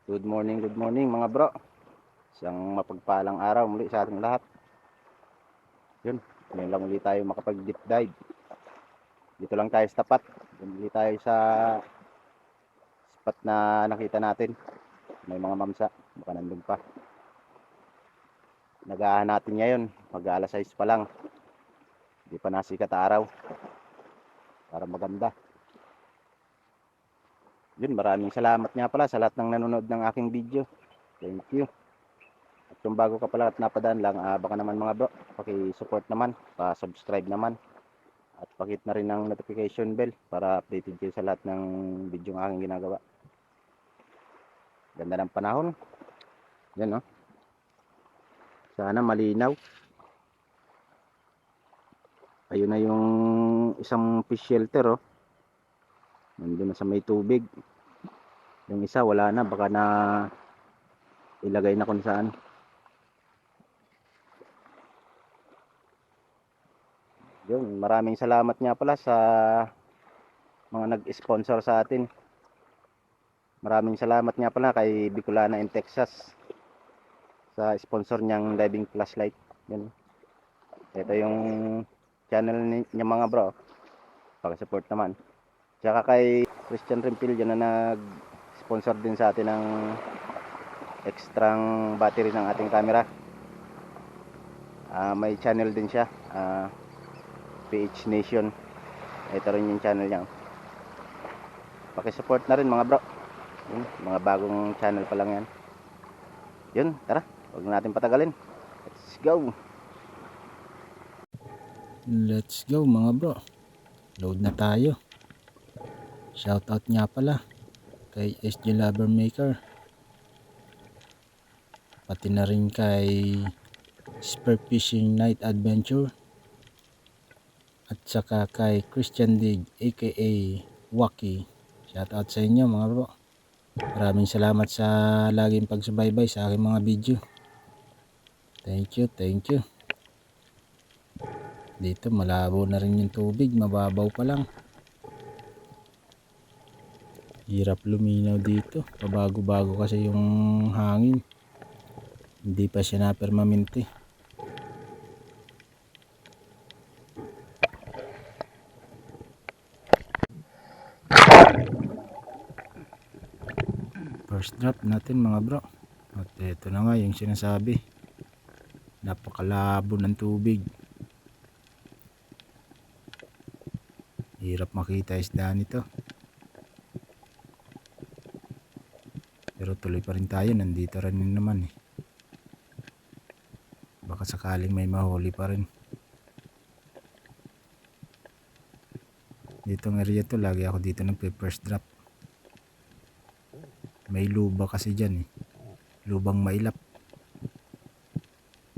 Good morning mga bro. Isang mapagpalang araw muli sa ating lahat. Yun, ngayon lang ulit tayo makapag-deep dive. Dito lang tayo sa tapat. Bumili tayo sa spot na nakita natin. May mga mamsa, baka nandun pa. Nagahan natin ngayon, mag-alas 6 pa lang. Hindi pa nasikat araw. Para maganda. Yun, maraming salamat nga pala sa lahat ng nanonood ng aking video. Thank you. At kung bago ka pala at napadaan lang, baka naman mga bro, paki-support naman, pa-subscribe naman. At pakit na rin ang notification bell para updated kayo sa lahat ng video ng aking ginagawa. Ganda ng panahon. Yan, no? Sana malinaw. Ayun na yung isang fish shelter, oh. Nandun na sa may tubig. Yung isa wala na, baka na ilagay na kung saan. Yun, maraming salamat nga pala sa mga nag-sponsor sa atin. Maraming salamat nga pala kay Bicolana in Texas sa sponsor niyang diving flashlight. Yan. Ito yung channel niya mga bro. Paki-support naman. Tsaka kay Christian Rempilio na nag-sponsor din sa atin ng extrang battery ng ating camera. May channel din siya. PH Nation. Ito rin yung channel niya. Paki-support na rin mga bro. Yun, mga bagong channel pa lang yan. Yun, tara. Huwag natin patagalin. Let's go. Let's go mga bro. Load na tayo. Shoutout nga pala kay SG Lover Maker. Pati na rin kay Spear Fishing Night Adventure. At saka kay Christian Dig aka Waki. Shoutout sa inyo mga bro. Maraming salamat sa laging pagsubaybay sa aking mga video. Thank you. Dito malabo na rin yung tubig, mababaw pa lang. Hirap luminaw dito, pabago-bago kasi yung hangin. Hindi pa siya na permanente. First drop natin mga bro. At ito na nga yung sinasabi. Napakalabo ng tubig. Hirap makita isda nito. Pero tuloy pa rin tayo, nandito rin naman eh. Baka sakaling may mahuli pa rin. Ditong area to, lagi ako dito nagpe-first drop. May luba kasi dyan eh. Lubang mailap.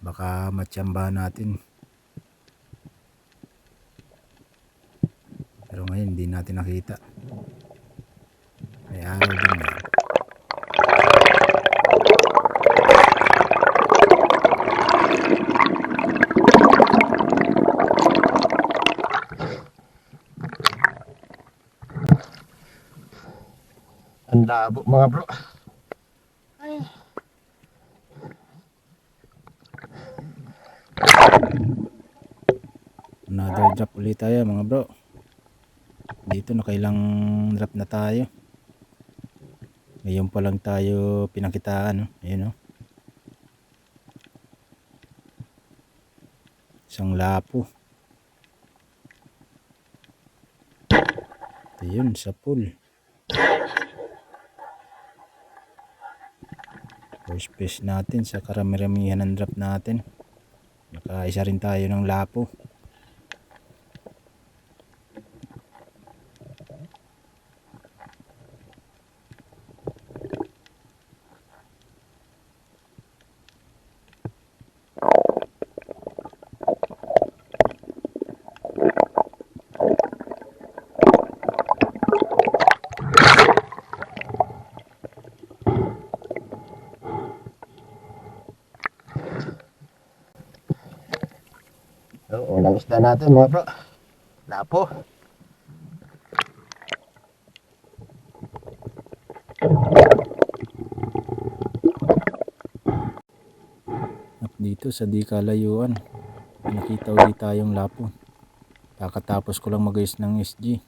Baka matsamba natin. Pero ngayon hindi natin nakita. May araw din yan. Ang labo mga bro. Ay. Another drop ulit tayo mga bro. Dito nakailang drop na tayo. Ngayon pa lang tayo pinakitaan. Ayun o. Isang lapo. Ayun sa pool. First fish natin sa karami-ramihan ng drop natin. Nakaisa rin tayo ng lapo. Unang isda natin mga bro. Lapo. dito sa di kalayuan. Nakita ulit tayong lapo. Kakatapos ko lang mag-ayos ng SG.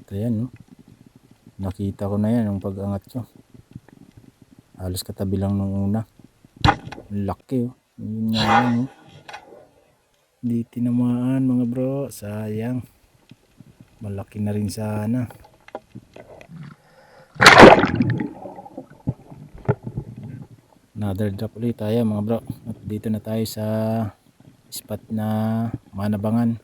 Ito yan, no? Nakita ko na yan yung pag-angat ko. Halos katabi lang nung una. Laki, oh. Yun nga lang, oh. Di tinamaan mga bro. Sayang. Malaki na rin sana. Another drop ulit tayo mga bro. At dito na tayo sa spot na Manabangan.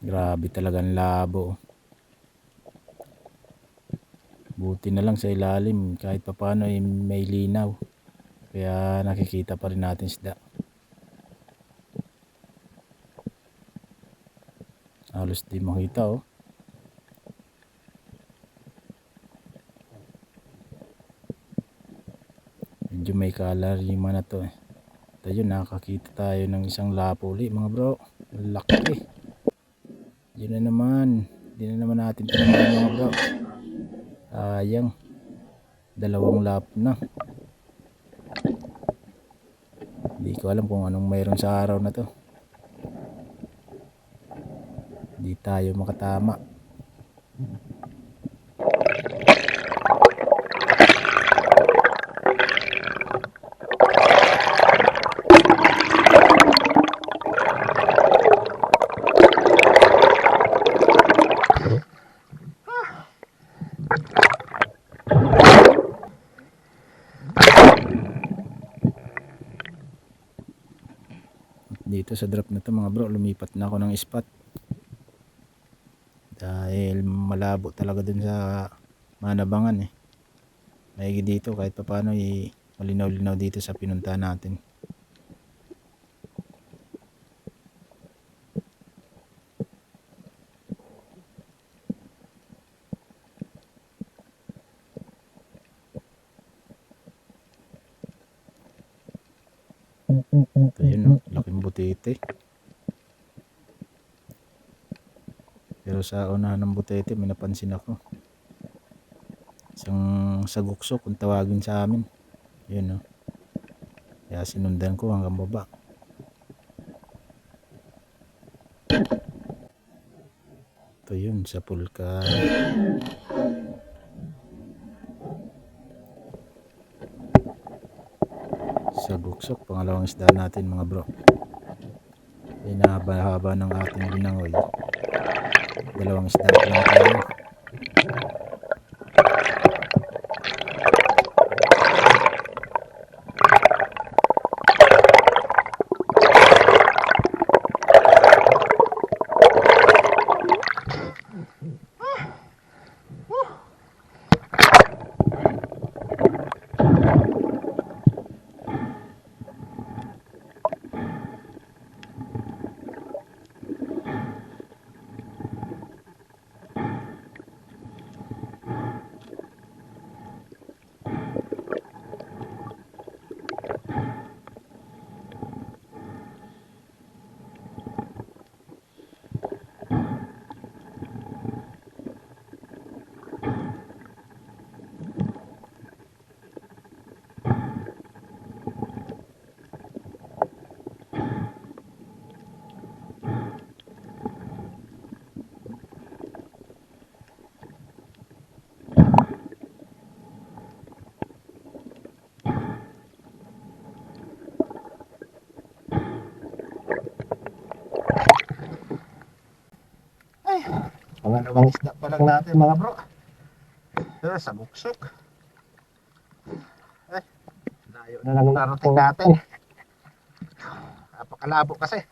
Grabe talaga ang labo. Buti na lang sa ilalim kahit papano may linaw. Kaya nakikita pa rin natin isda. Halos di makita, oh. Medyo may color yung na to, eh. Ito yun, nakakita tayo ng isang lapo ulit mga bro. Laki. Yun na naman. Hindi na naman natin tinamaan mga bro. Sayang. Dalawang lapo na. Hindi ko alam kung anong mayroon sa araw na to. Hindi tayo makatama. Dito sa drop na to mga bro, lumipat na ako ng spot. Dahil malabo talaga dun sa Manabangan, eh. Maigi dito kahit paano malinaw-linaw dito sa pinunta natin. Ito yun, no? Laking butete. Pero sa unahan ng butete may napansin ako. Isang sagukso kung tawagin sa amin. Yun, no? Kaya sinundan ko hanggang baba. Ito yun, sa pulka. Saguksok, pangalawang isda natin mga bro. Pinahaba-haba ng ating binangoy. Dalawang isda lang tayo. Pangalawang isda pa lang natin mga bro. Ito, sa buksok. Ay, layo na lang narating natin. Napakalabo kasi.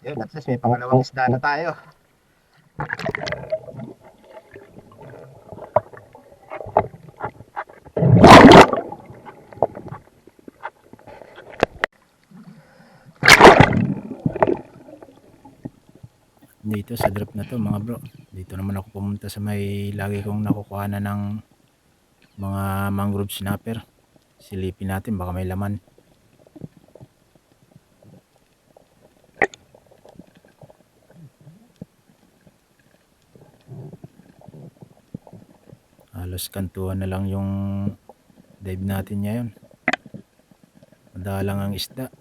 Yun, at least may pangalawang isda na tayo. Dito sa drop na to mga bro, dito naman ako pumunta sa may lagi kong nakukuha na ng mga mangrove snapper. Silipin natin baka may laman. Halos kantuhan na lang yung dive natin ngayon. Madalang ang isda.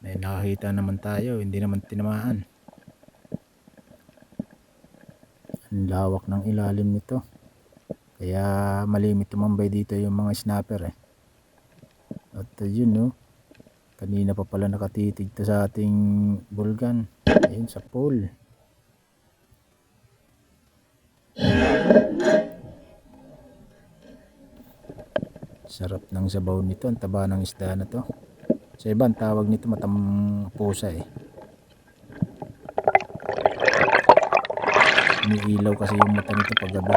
May nakakita naman tayo, hindi naman tinamaan. Ang lawak ng ilalim nito. Kaya malimit tumambay dito yung mga snapper eh. At yun no, kanina pa pala nakatitig to sa ating bulgan. Ayun sa pool. Sarap ng sabaw nito, ang taba ng isda na to. Sa iba ang tawag nito pusa eh. Umiilaw kasi yung mata nito pag gabi.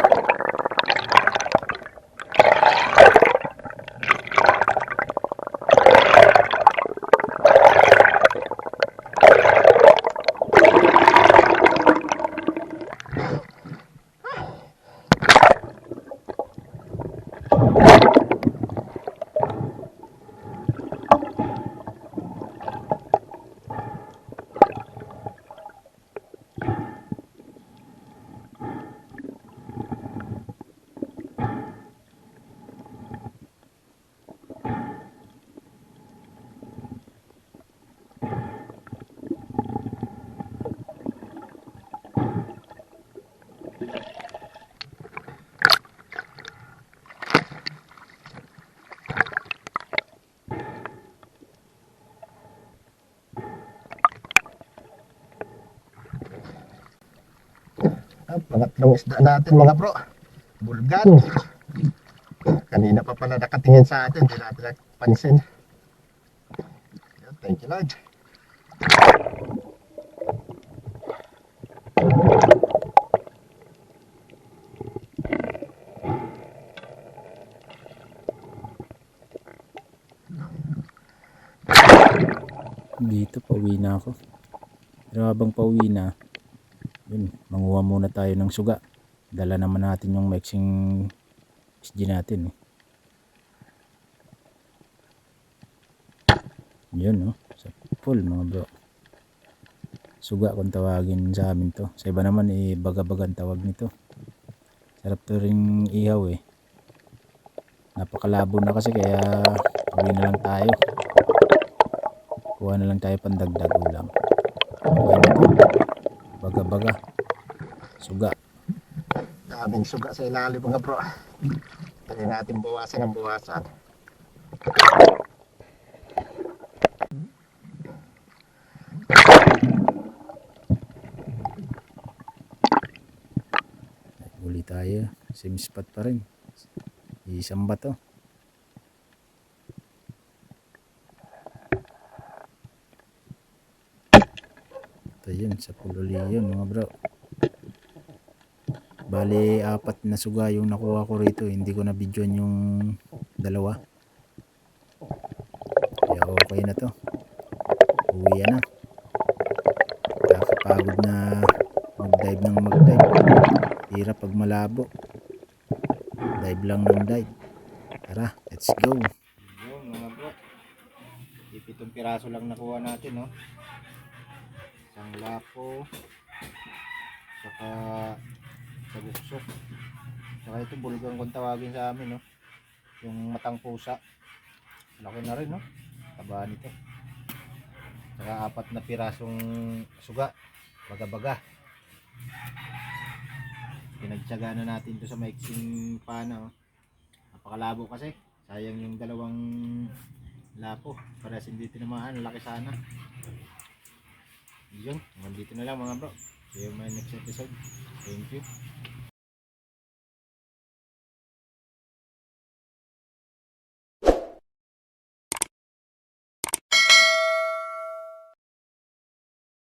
Pangatlong isda natin mga bro, bulgan. Kanina pa pala nakatingin sa atin, hindi natin napansin. Thank you Lord. Dito pauwi na ako. Pero habang pauwi na, yun, manguha muna tayo ng suga. Dala naman natin yung mixing SG natin eh. Yun no, sa pool mga bro. Suga kung tawagin sa amin to. Sa iba naman eh baga-bagan tawag nito. Sarap to ring ihaw eh. Napakalabo na kasi kaya uwi na lang tayo. Kuha na lang tayo pandagdag ulam. Okay na to. Baga-baga. Suga. Daming suga sa ilalim mga bro. Kaya natin bawasan ang bawasan. Uli tayo. Same spot pa rin. Isang bato. Ito yun. Sa pululi yun mga bro. Bali 4 na suga yung nakuha ko rito. Hindi ko na videoan yung dalawa. Kaya okay na to. Uwi na. Nakakapagod na mag-dive ng mag-dive. Hirap pag malabo. Dive lang ng dive. Tara, let's go. Yun mga bro. 7 piraso lang nakuha natin no. Isang lapo. Saka saguksok. Saka ito bulgang kung tawagin sa amin no. Yung matang pusa. Laki na rin no. Taba nito. Saka 4 na pirasong suga. Baga-baga. Pinagtyaga na natin to sa maiksing pana. Napakalabo kasi. Sayang yung dalawang lapo. Para hindi tinamaan. Laki sana. Yun. Hanggang dito na lang mga bro. See you in my next episode. Thank you.